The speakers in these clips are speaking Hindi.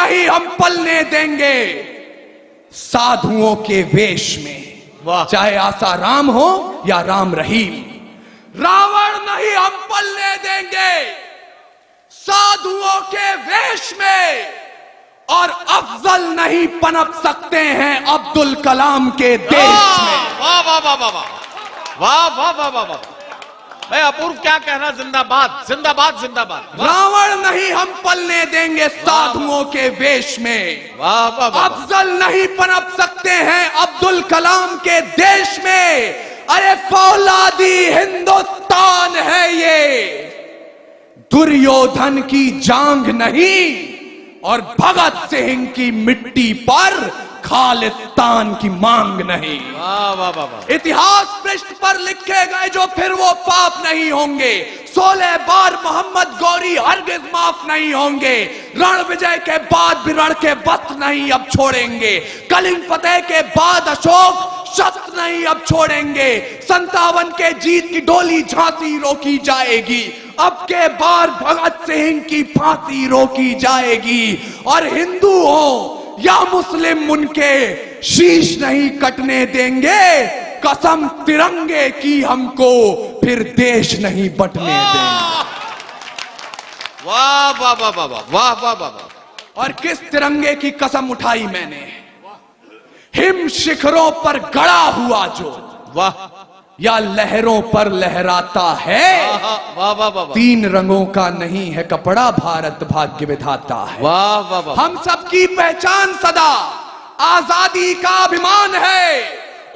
नहीं हम पलने देंगे साधुओं के वेश में, चाहे आसाराम हो या राम रहीम। रावण नहीं हम पलने देंगे साधुओं के वेश में, और अफजल नहीं पनप सकते हैं अब्दुल कलाम के देश में। वाह वाह वाह वाह वाह वाह वाह वाह वाह, भाई अपूर्व क्या कहना, जिंदाबाद जिंदाबाद जिंदाबाद। रावण नहीं हम पलने देंगे साधुओं के वेश में, वाह वाह वाह। अफजल नहीं पनप सकते हैं अब्दुल कलाम के देश में। अरे फौलादी हिंदुस्तान है ये, दुर्योधन की जांग नहीं और भगत सिंह की मिट्टी पर खालिस्तान की मांग नहीं। वाह वाह वाह वाह। इतिहास पृष्ठ पर लिखे गए जो फिर वो पाप नहीं होंगे। 16 बार मोहम्मद गौरी हरगिज माफ नहीं होंगे। रण विजय के बाद भी रण के वस्त्र नहीं अब छोड़ेंगे। कलिंग फतेह के बाद अशोक शस्त्र नहीं अब छोड़ेंगे। 57 के जीत की डोली झांसी रोकी जाएगी। अब के बार भगत सिंह की फांसी रोकी जाएगी। और हिंदू हो या मुस्लिम उनके शीश नहीं कटने देंगे। कसम तिरंगे की हमको फिर देश नहीं बंटने देंगे। वाह वाह वाह वाह वाह वाह वाह। और किस तिरंगे की कसम उठाई मैंने, हिम शिखरों पर गड़ा हुआ जो, वाह, या लहरों पर लहराता है। वाह वाह वाह। 3 रंगों का नहीं है कपड़ा, भारत भाग्य विधाता है। वाह वाह वाह। हम सबकी पहचान सदा आजादी का अभिमान है।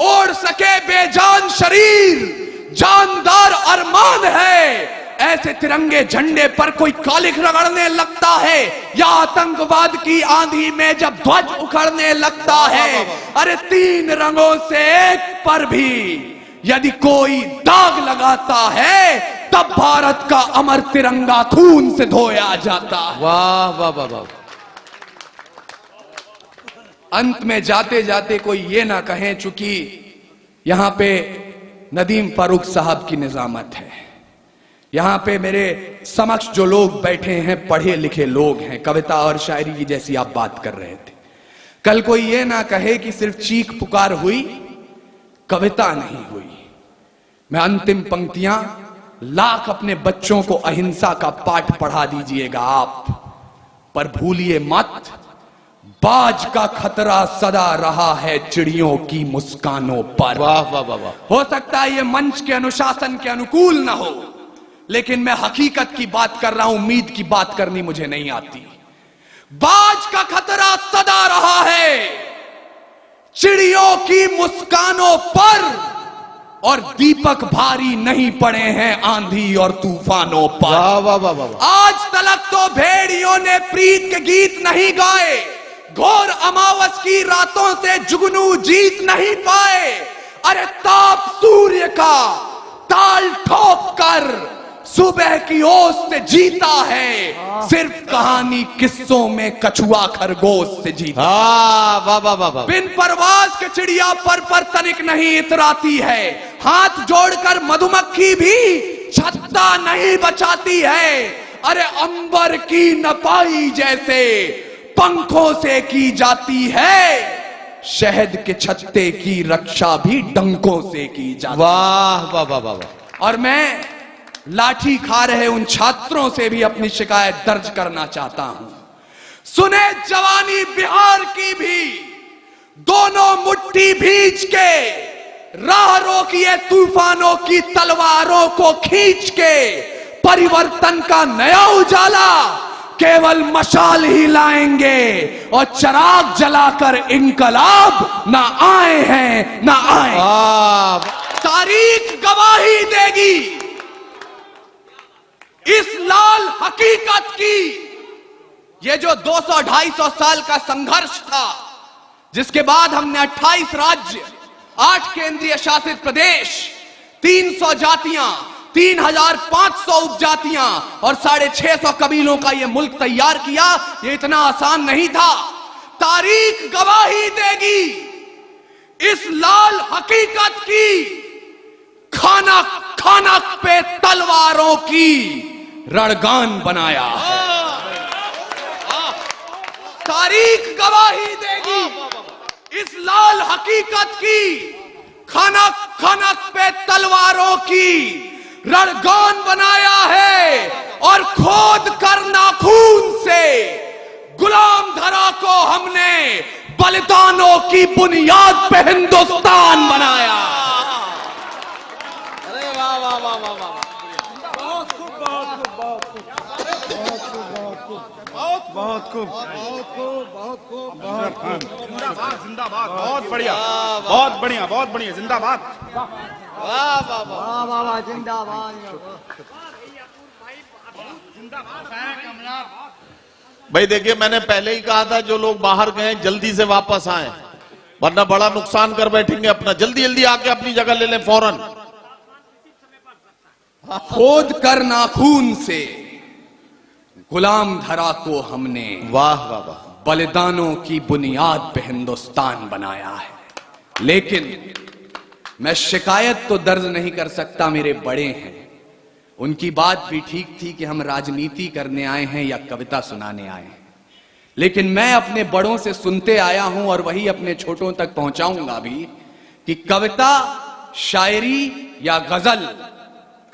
ओढ़ सके बेजान शरीर जानदार अरमान है। ऐसे तिरंगे झंडे पर कोई कालिख रगड़ने लगता है, या आतंकवाद की आंधी में जब ध्वज उखड़ने लगता है। अरे 3 रंगों से एक पर भी यदि कोई दाग लगाता है, तब भारत का अमर तिरंगा खून से धोया जाता है। वाह वाह वाह वाह। अंत में जाते जाते कोई ये ना कहें, चूंकि यहां पे नदीम फारूक साहब की निजामत है, यहां पे मेरे समक्ष जो लोग बैठे हैं पढ़े लिखे लोग हैं, कविता और शायरी की जैसी आप बात कर रहे थे। कल कोई ये ना कहे कि सिर्फ चीख पुकार हुई, कविता नहीं हुई। मैं अंतिम पंक्तियां लाख अपने बच्चों को अहिंसा का पाठ पढ़ा दीजिएगा आप, पर भूलिए मत, बाज का खतरा सदा रहा है चिड़ियों की मुस्कानों पर। वाह वाह वाह वाह। हो सकता है ये मंच के अनुशासन के अनुकूल ना हो, लेकिन मैं हकीकत की बात कर रहा हूं, उम्मीद की बात करनी मुझे नहीं आती। बाज का खतरा सदा रहा है चिड़ियों की मुस्कानों पर, और दीपक भारी नहीं पड़े हैं आंधी और तूफानों पर। वाह वाह वाह वाह। आज तलक तो भेड़ियों ने प्रीत के गीत नहीं गाए, घोर अमावस की रातों से जुगनू जीत नहीं पाए। अरे ताप सूर्य का ताल ठोक कर सुबह की ओस से जीता है, सिर्फ कहानी किस्सों में कछुआ खरगोश से जीता। वाह वाह वाह वाह। बिन परवाज के चिड़िया पर तनिक नहीं इतराती है, हाथ जोड़कर मधुमक्खी भी छत्ता नहीं बचाती है। अरे अंबर की नपाई जैसे पंखों से की जाती है, शहद के छत्ते की रक्षा भी डंकों से की जाती है। वाह वाह वाह वाह। और मैं लाठी खा रहे उन छात्रों से भी अपनी शिकायत दर्ज करना चाहता हूं। सुने जवानी बिहार की भी, दोनों मुट्ठी भींच के राह रोकिए तूफानों की तलवारों को खींच के। परिवर्तन का नया उजाला केवल मशाल ही लाएंगे, और चिराग जलाकर इनकलाब ना आए हैं ना आए। तारीख गवाही देगी इस लाल हकीकत की। ये जो 200-250 साल का संघर्ष था, जिसके बाद हमने 28 राज्य, 8 केंद्रीय शासित प्रदेश, 300 जातियां, 3500 उपजातियां और 650 कबीलों का यह मुल्क तैयार किया, यह इतना आसान नहीं था। तारीख गवाही देगी इस लाल हकीकत की, खानक खानक पे तलवारों की रणगान बनाया है। तारीख गवाही देगी इस लाल हकीकत की। खनक खनक पे तलवारों की रणगान बनाया है और खोद कर नाखून से गुलाम धरा को हमने बलिदानों की बुनियाद पे हिंदुस्तान बनाया। अरे वाह वाह वाह वाह वाह, बहुत खूब जिंदाबाद, बहुत बढ़िया, बहुत बढ़िया जिंदाबाद, वाह वाह वाह, वाह वाह जिंदाबाद। भाई देखिए, मैंने पहले ही कहा था जो लोग बाहर गए जल्दी से वापस आए, वरना बड़ा नुकसान कर बैठेंगे अपना। जल्दी जल्दी आके अपनी जगह ले लें फौरन। खोद कर नाखून से गुलाम धरा को हमने वाह वाह वाह, बलिदानों की बुनियाद पे हिंदुस्तान बनाया है। लेकिन मैं शिकायत तो दर्ज नहीं कर सकता, मेरे बड़े हैं, उनकी बात भी ठीक थी कि हम राजनीति करने आए हैं या कविता सुनाने आए हैं। लेकिन मैं अपने बड़ों से सुनते आया हूं और वही अपने छोटों तक पहुंचाऊंगा भी कि कविता, शायरी या गजल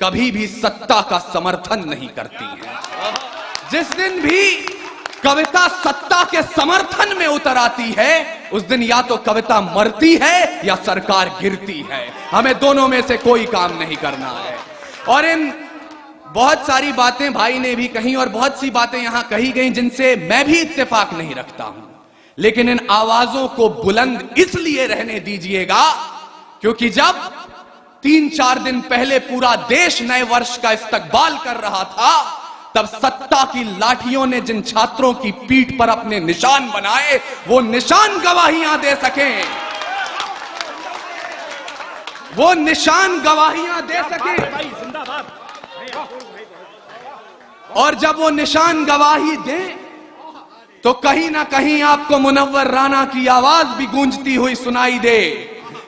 कभी भी सत्ता का समर्थन नहीं करती है। जिस दिन भी कविता सत्ता के समर्थन में उतर आती है, उस दिन या तो कविता मरती है या सरकार गिरती है। हमें दोनों में से कोई काम नहीं करना है। और इन बहुत सारी बातें भाई ने भी कही और बहुत सी बातें यहां कही गई जिनसे मैं भी इत्तेफाक नहीं रखता हूं, लेकिन इन आवाजों को बुलंद इसलिए रहने दीजिएगा क्योंकि जब 3-4 दिन पहले पूरा देश नए वर्ष का इस्तकबाल कर रहा था, तब सत्ता की लाठियों ने जिन छात्रों की पीठ पर अपने निशान बनाए, वो निशान गवाहियां दे सकें, वो निशान गवाहियां दे सकें। और जब वो निशान गवाही दे तो कहीं ना कहीं आपको मुनव्वर राना की आवाज भी गूंजती हुई सुनाई दे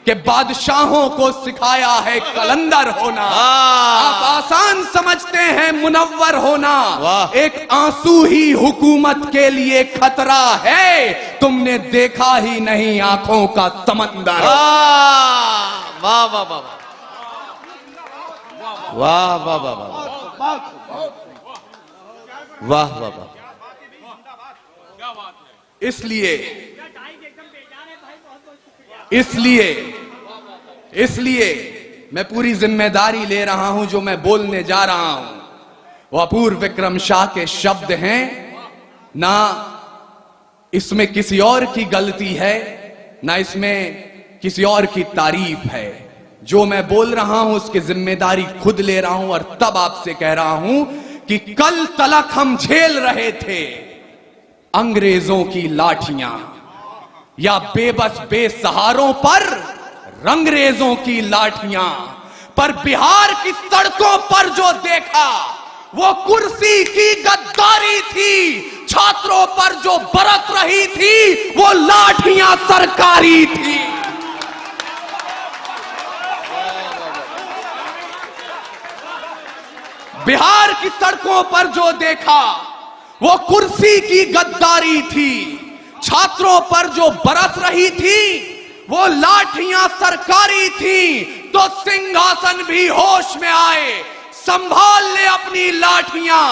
कि बादशाहों को सिखाया है कलंदर होना। आप आसान समझते हैं मुनव्वर होना, एक आंसू ही हुकूमत के लिए खतरा है, तुमने देखा ही नहीं आंखों का समंदर। वाह वाह वाह वाह वाह वाह वाह वाह वाह। इसलिए मैं पूरी जिम्मेदारी ले रहा हूं। जो मैं बोलने जा रहा हूं वो अपूर्व विक्रम शाह के शब्द हैं, ना इसमें किसी और की गलती है, ना इसमें किसी और की तारीफ है। जो मैं बोल रहा हूं उसकी जिम्मेदारी खुद ले रहा हूं और तब आपसे कह रहा हूं कि कल तलक हम झेल रहे थे अंग्रेजों की लाठियां, या बेबस बेसहारों पर रंगरेजों की लाठियां, पर बिहार की सड़कों पर जो देखा वो कुर्सी की गद्दारी थी। छात्रों पर जो बरस रही थी वो लाठियां सरकारी थी। बिहार की सड़कों पर जो देखा वो कुर्सी की गद्दारी थी। छात्रों पर जो बरस रही थी वो लाठियां सरकारी थी। तो सिंहासन भी होश में आए, संभाल ले अपनी लाठियां,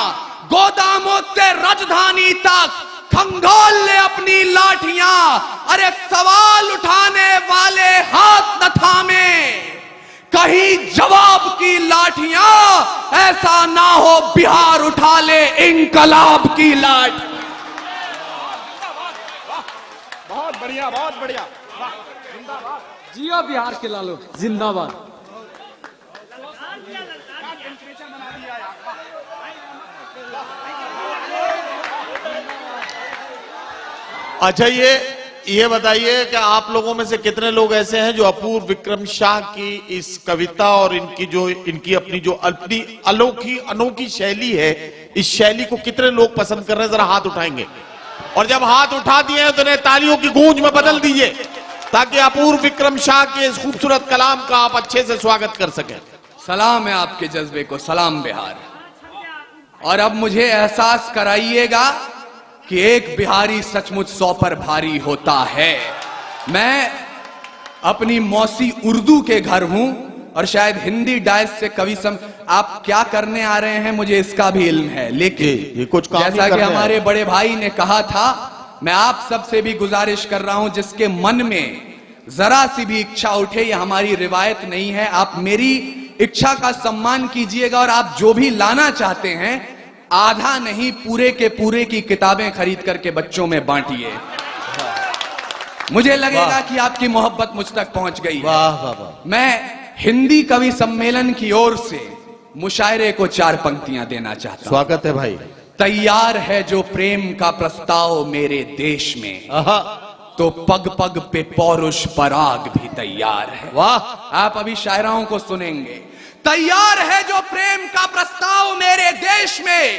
गोदामों से राजधानी तक खंगाल ले अपनी लाठियां। अरे सवाल उठाने वाले हाथ न थामे, कहीं जवाब की लाठियां, ऐसा ना हो बिहार उठा ले इंकलाब की लाठ। बहुत बढ़िया, बहुत बढ़िया। जियो बिहार के लालो जिंदाबाद। अच्छा, ये बताइए कि आप लोगों में से कितने लोग ऐसे हैं जो अपूर्व विक्रम शाह की इस कविता और इनकी अपनी जो अनोखी शैली है, इस शैली को कितने लोग पसंद कर रहे हैं? जरा हाथ उठाएंगे। और जब हाथ उठा दिए हैं तो उन्हें तालियों की गूंज में बदल दीजिए ताकि अपूर्व विक्रम शाह के इस खूबसूरत कलाम का आप अच्छे से स्वागत कर सकें। सलाम है आपके जज्बे को, सलाम बिहार। और अब मुझे एहसास कराइएगा कि एक बिहारी सचमुच 100 पर भारी होता है। मैं अपनी मौसी उर्दू के घर हूं और शायद हिंदी डायस से कवि आप क्या करने आ रहे हैं मुझे इसका भी इल्म है, लेकिन ये कुछ काम ही जैसा कि करने हमारे आए। बड़े भाई ने कहा था, मैं आप सबसे भी गुजारिश कर रहा हूं जिसके मन में जरा सी भी इच्छा उठे, यह हमारी रिवायत नहीं है, आप मेरी इच्छा का सम्मान कीजिएगा और आप जो भी लाना चाहते हैं आधा नहीं पूरे के पूरे की किताबें खरीद करके बच्चों में बांटिए। मुझे लगेगा वाह। कि आपकी मोहब्बत मुझ तक पहुंच गई है। वाह वाह वाह। मैं हिंदी कवि सम्मेलन की ओर से मुशायरे को 4 पंक्तियां देना चाहता हूं। स्वागत है भाई। तैयार है जो प्रेम का प्रस्ताव मेरे देश में, आहा, तो पग पग पे पौरुष पराग भी तैयार है। वाह। आप अभी शायराओं को सुनेंगे। तैयार है जो प्रेम का प्रस्ताव मेरे देश में,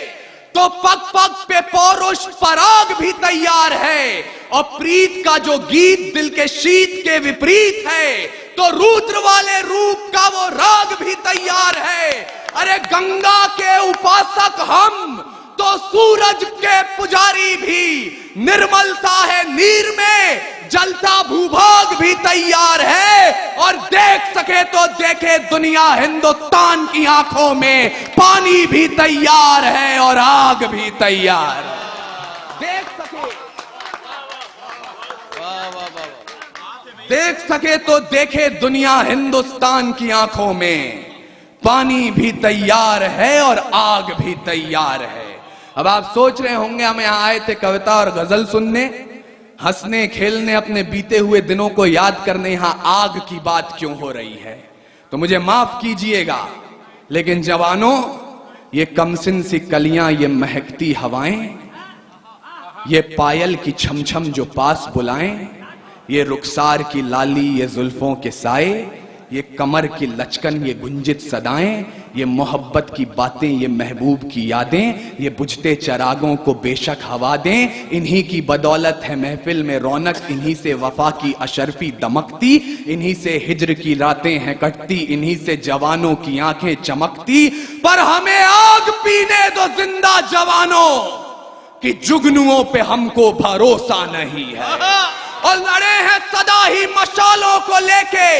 तो पग पग पे पौरुष पराग भी तैयार है। और प्रीत का जो गीत दिल के शीत के विपरीत है, तो रुद्र वाले रूप का वो राग भी तैयार है। अरे गंगा के उपासक हम, तो सूरज के पुजारी भी, निर्मलता है नीर में, जलता भूभाग भी तैयार है। और देख सके तो देखे दुनिया हिंदुस्तान की आंखों में, पानी भी तैयार है और आग भी तैयार है। देख सके तो देखे दुनिया हिंदुस्तान की आंखों में, पानी भी तैयार है और आग भी तैयार है। अब आप सोच रहे होंगे हम यहां आए थे कविता और गजल सुनने, हंसने खेलने, अपने बीते हुए दिनों को याद करने, यहां आग की बात क्यों हो रही है? तो मुझे माफ कीजिएगा, लेकिन जवानों, ये कमसिन सी कलियां, ये महकती हवाएं, ये पायल की छमछम जो पास बुलाएं, ये रुखसार की लाली, ये जुल्फों के साए, ये कमर की लचकन, ये गुंजित सदाएं, ये मोहब्बत की बातें, ये महबूब की यादें, ये बुझते चरागों को बेशक हवा दें। इन्हीं की बदौलत है महफिल में रौनक, इन्हीं से वफा की अशरफी दमकती, इन्हीं से हिज्र की रातें हैं कटती, इन्हीं से जवानों की आंखें चमकती। पर हमें आग पीने दो जिंदा जवानों, कि जुगनुओं पे हमको भरोसा नहीं है। और लड़े हैं सदा ही मशालों को लेके,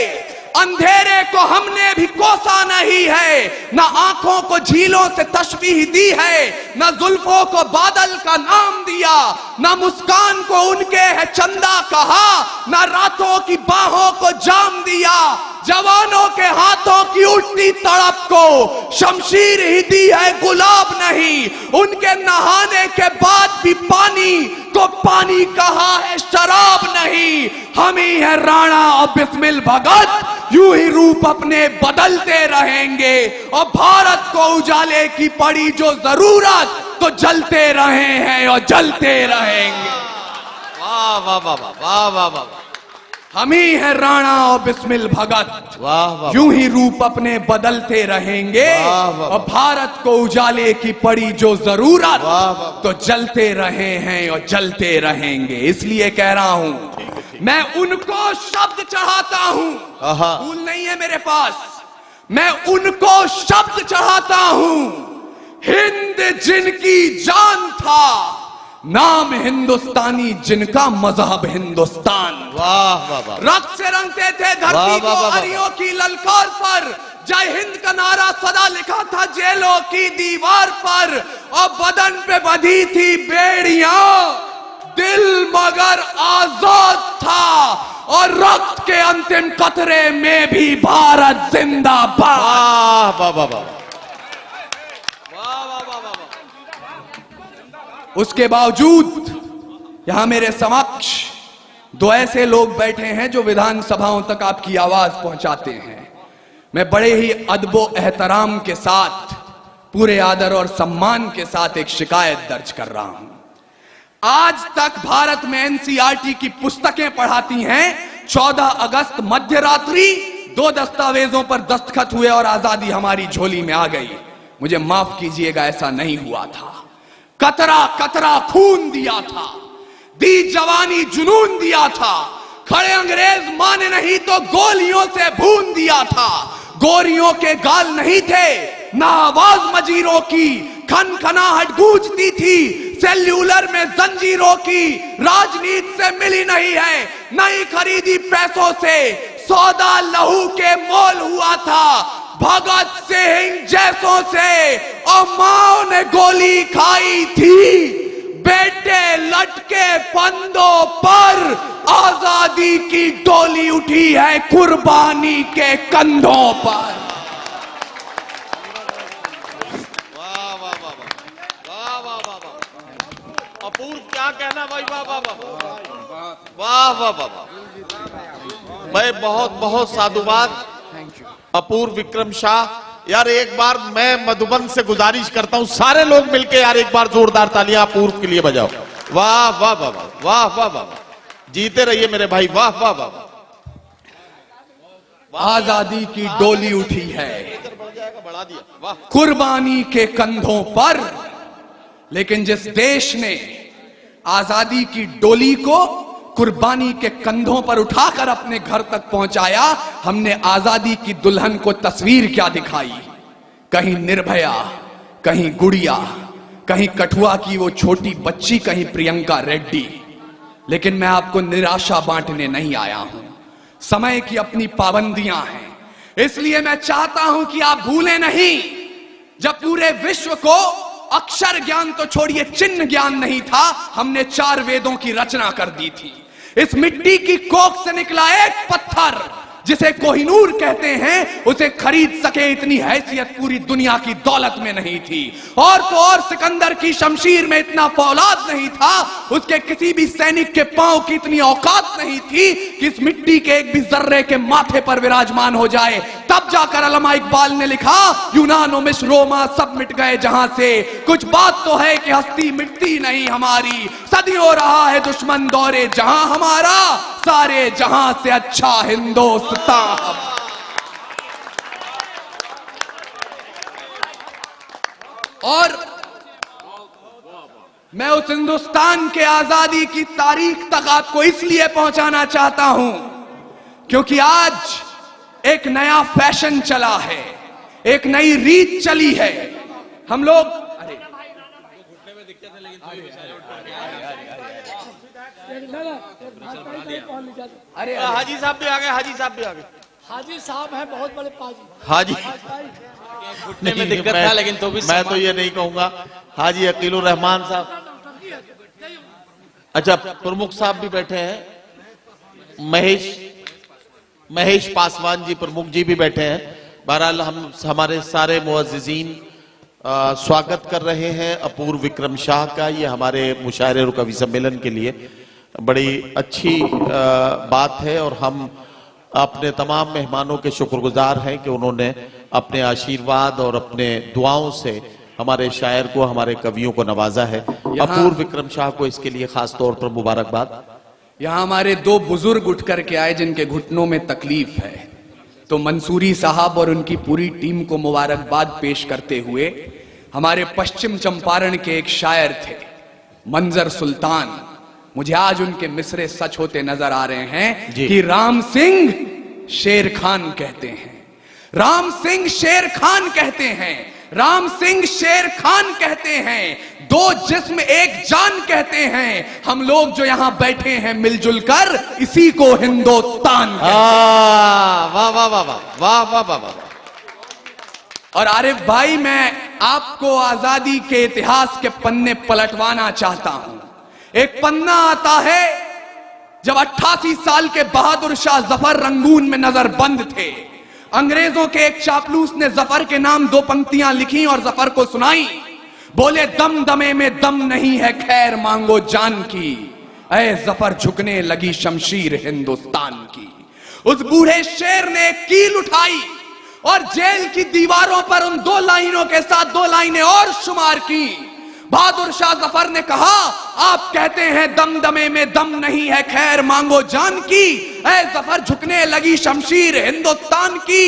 अंधेरे को हमने भी कोसा नहीं है। ना आंखों को झीलों से तशबीह दी है, ना जुल्फों को बादल का नाम दिया, ना मुस्कान को उनके है चंदा कहा, ना रातों की बाहों को जाम दिया। जवानों के हाथों की उठती तड़प को शमशीर ही दी है, गुलाब नहीं। उनके नहाने के बाद भी पानी को पानी कहा है, शराब नहीं। हम ही है राणा और बिस्मिल भगत, यूं ही रूप अपने बदलते रहेंगे। और भारत को उजाले की पड़ी जो जरूरत, तो जलते रहे हैं और जलते रहेंगे। वाह वाह वाह वाह वाह वाह। हम ही है राणा और बिस्मिल भगत, वाह वाह। यूं ही रूप अपने बदलते रहेंगे। वाह वाह। और भारत को उजाले की पड़ी जो जरूरत, वाह वाह। तो जलते रहे हैं और जलते रहेंगे। इसलिए कह रहा हूं, मैं उनको शब्द चढ़ाता हूं, आहा। भूल नहीं है मेरे पास, मैं उनको शब्द चढ़ाता हूं। हिंद जिनकी जान था, नाम हिंदुस्तानी जिनका मजहब हिंदुस्तान। वाह वाह वाह। रक्त से रंगते थे वाह, धरती को वाह, वाह, वाह। अरियों की ललकार पर, जय हिंद का नारा सदा लिखा था जेलों की दीवार पर। और बदन पे बंधी थी बेड़ियां, दिल मगर आजाद था। और रक्त के अंतिम कतरे में भी भारत जिंदाबाद। वाह वाह वाह वाह। उसके बावजूद यहां मेरे समक्ष 2 ऐसे लोग बैठे हैं जो विधानसभाओं तक आपकी आवाज पहुंचाते हैं। मैं बड़े ही अदबो एहतराम के साथ, पूरे आदर और सम्मान के साथ एक शिकायत दर्ज कर रहा हूं। आज तक भारत में एनसीईआरटी की पुस्तकें पढ़ाती हैं। 14 अगस्त मध्य रात्रि 2 दस्तावेजों पर दस्तखत हुए और आजादी हमारी झोली में आ गई। मुझे माफ कीजिएगा, ऐसा नहीं हुआ था। कतरा कतरा खून दिया था, दी जवानी जुनून दिया था। खड़े अंग्रेज माने नहीं तो गोलियों से भून दिया था। गोरियों के गाल नहीं थे, ना आवाज मजीरों की खनखनाहट गूंजती थी। सेल्यूलर में जंजीरों की राजनीति से मिली नहीं है, नहीं खरीदी पैसों से। सौदा लहू के मोल हुआ था भगत सिंह जैसों से, और माओ ने गोली खाई थी बेटे लटके फंदों पर। आजादी की डोली उठी है कुर्बानी के कंधों पर। वाह वाह वाह वाह वाह वाह वाह, अपूर्व क्या कहना भाई, वाह वाह वाह वाह वाह वाह। भाई बहुत बहुत साधुवाद अपूर्व विक्रम शाह। यार एक बार मैं मधुबन से गुजारिश करता हूं, सारे लोग मिलके यार एक बार जोरदार तालियां अपूर्व के लिए बजाओ। वाह वाह वाह वाह वाह वाह, जीते रहिए मेरे भाई, वाह वाह वाह। आजादी की डोली उठी है बढ़ा दिया, वाह। कुर्बानी के कंधों पर। लेकिन जिस देश ने आजादी की डोली को कुर्बानी के कंधों पर उठाकर अपने घर तक पहुंचाया, हमने आजादी की दुल्हन को तस्वीर क्या दिखाई। कहीं निर्भया, कहीं गुड़िया, कहीं कठुआ की वो छोटी बच्ची, कहीं प्रियंका रेड्डी। लेकिन मैं आपको निराशा बांटने नहीं आया हूं। समय की अपनी पाबंदियां हैं, इसलिए मैं चाहता हूं कि आप भूलें नहीं, जब पूरे विश्व को अक्षर ज्ञान तो छोड़िए चिन्ह ज्ञान नहीं था, हमने 4 वेदों की रचना कर दी थी। इस मिट्टी की कोख से निकला एक पत्थर जिसे कोहिनूर कहते हैं, उसे खरीद सके इतनी हैसियत पूरी दुनिया की दौलत में नहीं थी। और तो और सिकंदर की शमशीर में इतना फौलाद नहीं था, उसके किसी भी सैनिक के पांव की इतनी औकात नहीं थी कि इस मिट्टी के एक भी जर्रे के माथे पर विराजमान हो जाए। तब जाकर अल्लामा इकबाल ने लिखा, यूनानो मिस्र रोमा सब मिट गए जहां से, कुछ बात तो है कि हस्ती मिटती नहीं हमारी। सदियों रहा है दुश्मन दौरे जहां हमारा, सारे जहां से अच्छा हिंदुस्तान। और मैं उस हिंदुस्तान के आजादी की तारीख तक आपको इसलिए पहुंचाना चाहता हूं क्योंकि आज एक नया फैशन चला है, एक नई रीत चली है। हम लोग अरे हाजी साहब भी आ गए, हाजी साहब भी आ गए। हाजी साहब हैं बहुत बड़े पाजी। हाजी घुटने में दिक्कत था, लेकिन तो भी मैं तो ये नहीं कहूंगा। हाजी अकीलुर रहमान साहब, अच्छा प्रमुख साहब भी बैठे हैं, महेश पासवान जी प्रमुख जी भी बैठे हैं। बहरहाल हम हमारे सारे मुअज्जिज़ीन स्वागत कर रहे हैं अपूर्व विक्रम शाह का। ये हमारे मुशायरे और कवि सम्मेलन के लिए बड़ी अच्छी बात है और हम अपने तमाम मेहमानों के शुक्रगुजार हैं कि उन्होंने अपने आशीर्वाद और अपने दुआओं से हमारे शायर को, हमारे कवियों को नवाजा है। अपूर्व विक्रम शाह को इसके लिए खास तौर पर मुबारकबाद। यहां हमारे 2 बुजुर्ग उठ करके आए जिनके घुटनों में तकलीफ है, तो मंसूरी साहब और उनकी पूरी टीम को मुबारकबाद पेश करते हुए, हमारे पश्चिम चंपारण के एक शायर थे मंजर सुल्तान, मुझे आज उनके मिसरे सच होते नजर आ रहे हैं कि राम सिंह शेर खान कहते हैं, राम सिंह शेर खान कहते हैं, राम सिंह शेर खान कहते हैं, 2 जिस्म एक जान कहते हैं। हम लोग जो यहां बैठे हैं मिलजुल कर, इसी को हिंदुस्तान कहते हैं। वाह वाह वाह वाह वाह वाह वाह। और आरिफ भाई, मैं आपको आजादी के इतिहास के पन्ने पलटवाना चाहता हूं। एक पन्ना आता है जब 88 साल के बहादुर शाह जफर रंगून में नजरबंद थे। अंग्रेजों के एक चापलूस ने जफर के नाम 2 पंक्तियां लिखी और जफर को सुनाई। बोले, दम दमे में दम नहीं है, खैर मांगो जान की, ऐ जफर झुकने लगी शमशीर हिंदुस्तान की। उस बूढ़े शेर ने एक कील उठाई और जेल की दीवारों पर उन 2 लाइनों के साथ 2 लाइनें और शुमार की। बहादुर शाह जफर ने कहा, आप कहते हैं दम दमे में दम नहीं है, खैर मांगो जान की, ऐ जफर झुकने लगी शमशीर हिंदुस्तान की।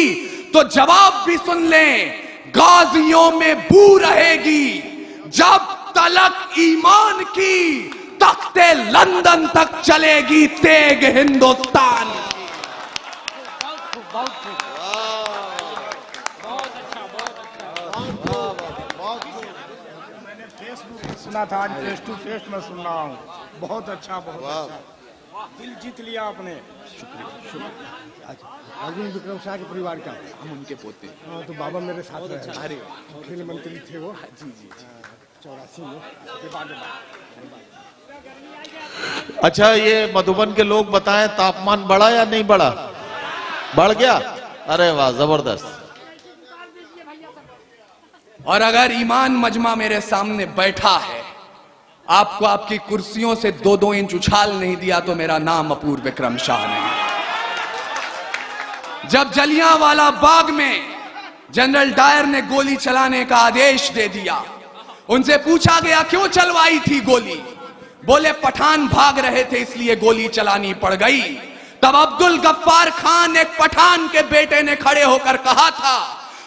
तो जवाब भी सुन लें, गाजियों में बू रहेगी जब तलक ईमान की, तख्ते लंदन तक चलेगी तेग हिंदुस्तान। सुना था, आज फेस टू फेस में सुन रहा हूँ। बहुत अच्छा, बहुत अच्छा, दिल जीत लिया आपने। अर्जुन विक्रम शाह के परिवार का हम उनके पोते। हाँ, तो बाबा मेरे साथ रहे। अरे खेल मंत्री थे वो। जी जी 84 में। अच्छा, ये मधुबन के लोग बताएं, तापमान बढ़ा या नहीं बढ़ा? बढ़ गया? अरे वाह, जबरदस्त। और अगर ईमान मजमा मेरे सामने बैठा है, आपको आपकी कुर्सियों से 2-2 इंच उछाल नहीं दिया तो मेरा नाम अपूर्व विक्रम शाह नहीं। जब जलियांवाला बाग में जनरल डायर ने गोली चलाने का आदेश दे दिया, उनसे पूछा गया क्यों चलवाई थी गोली? बोले पठान भाग रहे थे इसलिए गोली चलानी पड़ गई। तब अब्दुल गफ्फार खान, एक पठान के बेटे ने खड़े होकर कहा था,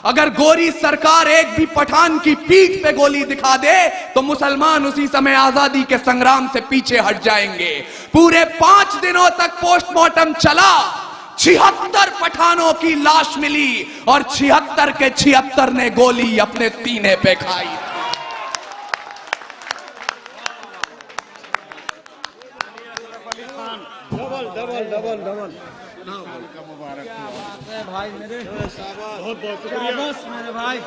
अगर गोरी सरकार एक भी पठान की पीठ पे गोली दिखा दे तो मुसलमान उसी समय आजादी के संग्राम से पीछे हट जाएंगे। पूरे 5 दिनों तक पोस्टमार्टम चला, 76 पठानों की लाश मिली और 76 के 76 ने गोली अपने सीने पे खाई। डबल भाई मेरे, बहुत बहुत शुक्रिया मेरे भाई।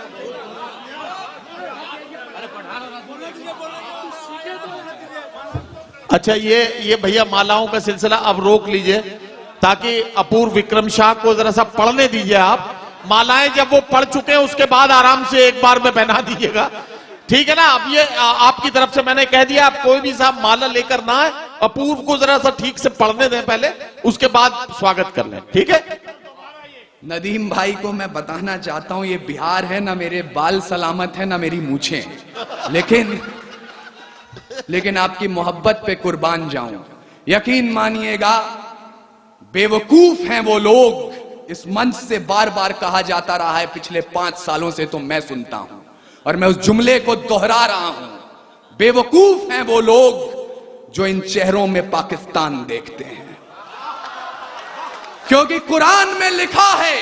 अच्छा, ये भैया मालाओं का सिलसिला अब रोक लीजिए, ताकि अपूर्व विक्रम शाह को जरा सा पढ़ने दीजिए। आप मालाएं जब वो पढ़ चुके हैं उसके बाद आराम से एक बार में पहना दीजिएगा, ठीक है ना? अब ये आपकी तरफ से मैंने कह दिया, आप कोई भी साहब माला लेकर ना आए, अपूर्व को जरा सा ठीक से पढ़ने दें पहले, उसके बाद स्वागत कर लें, ठीक है? नदीम भाई को मैं बताना चाहता हूं, ये बिहार है, ना मेरे बाल सलामत है ना मेरी मूछें, लेकिन आपकी मोहब्बत पे कुर्बान जाऊं। यकीन मानिएगा, बेवकूफ हैं वो लोग, इस मंच से बार बार कहा जाता रहा है पिछले 5 सालों से, तो मैं सुनता हूं और मैं उस जुमले को दोहरा रहा हूं। बेवकूफ हैं वो लोग जो इन चेहरों में पाकिस्तान देखते हैं, क्योंकि कुरान में लिखा है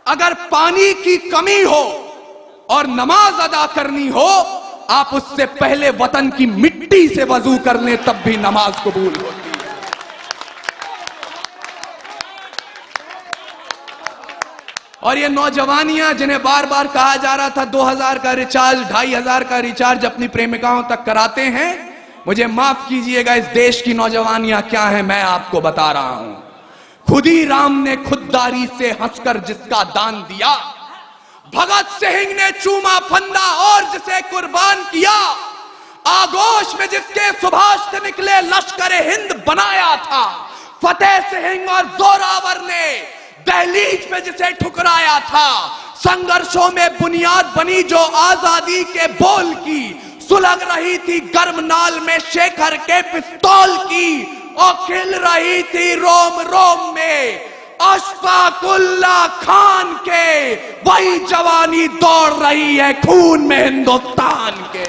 अगर पानी की कमी हो और नमाज अदा करनी हो, आप उससे पहले वतन की मिट्टी से वजू कर लें, तब भी नमाज कबूल होती है। और ये नौजवानियां जिन्हें बार बार कहा जा रहा था 2000 का रिचार्ज, 2500 का रिचार्ज अपनी प्रेमिकाओं तक कराते हैं, मुझे माफ कीजिएगा, इस देश की नौजवानियां क्या है मैं आपको बता रहा हूं। खुदी राम ने खुददारी से हंसकर जिसका दान दिया, भगत सिंह ने चूमा फंदा और जिसे कुर्बान किया, आगोश में जिसके सुभाष से निकले लश्कर हिंद बनाया था, फतेह सिंह और जोरावर ने दहलीज में जिसे ठुकराया था, संघर्षों में बुनियाद बनी जो आजादी के बोल की, सुलग रही थी गर्म नाल में शेखर के पिस्तौल की, और खिल रही थी रोम रोम में अशफाकुल्ला खान के, वही जवानी दौड़ रही है खून में हिंदुस्तान के।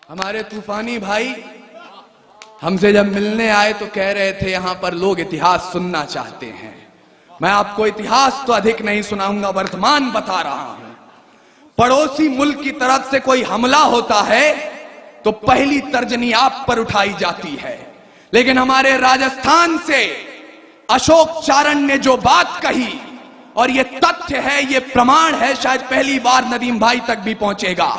हमारे तूफानी भाई हमसे जब मिलने आए तो कह रहे थे यहां पर लोग इतिहास सुनना चाहते हैं। मैं आपको इतिहास तो अधिक नहीं सुनाऊंगा, वर्तमान बता रहा हूं। पड़ोसी मुल्क की तरफ से कोई हमला होता है तो पहली तर्जनी आप पर उठाई जाती है, लेकिन हमारे राजस्थान से अशोक चारण ने जो बात कही, और ये तथ्य है, ये प्रमाण है, शायद पहली बार नदीम भाई तक भी पहुंचेगा।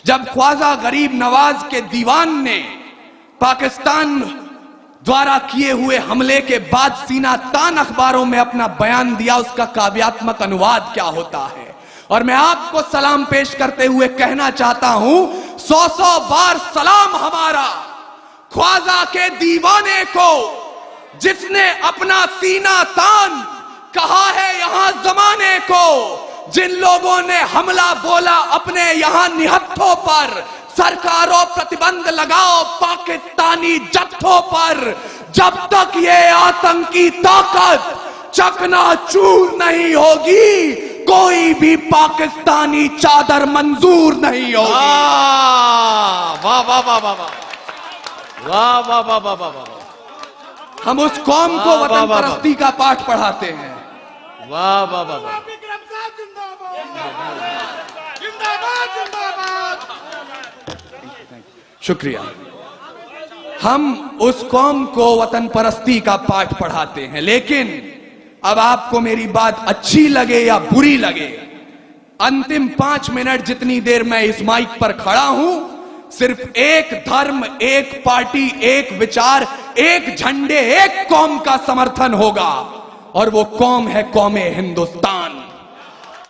जब ख्वाजा गरीब नवाज के दीवान ने पाकिस्तान द्वारा किए हुए हमले के बाद सीना तान अखबारों में अपना बयान दिया, उसका काव्यात्मक अनुवाद क्या होता है, और मैं आपको सलाम पेश करते हुए कहना चाहता हूं, 100 बार सलाम हमारा ख्वाजा के दीवाने को, जिसने अपना सीना तान कहा है यहां जमाने को। जिन लोगों ने हमला बोला अपने यहां निहत्थों पर, सरकारों प्रतिबंध लगाओ पाकिस्तानी जत्थों पर, जब तक ये आतंकी ताकत चकनाचूर नहीं होगी, कोई भी पाकिस्तानी चादर मंजूर नहीं होगी। वाह वाह वाह वाह वाह वाह वाह वाह वाह वाह। हम उस कौम को वतन परस्ती का पाठ पढ़ाते हैं। वाह वाह वाह वाह। विक्रम साहब जिंदाबाद जिंदाबाद। शुक्रिया। हम उस कौम को वतन परस्ती का पाठ पढ़ाते हैं, लेकिन अब आपको मेरी बात अच्छी लगे या बुरी लगे, अंतिम 5 मिनट जितनी देर मैं इस माइक पर खड़ा हूं, सिर्फ एक धर्म, एक पार्टी, एक विचार, एक झंडे, एक कौम का समर्थन होगा, और वो कौम है कौमे हिंदुस्तान।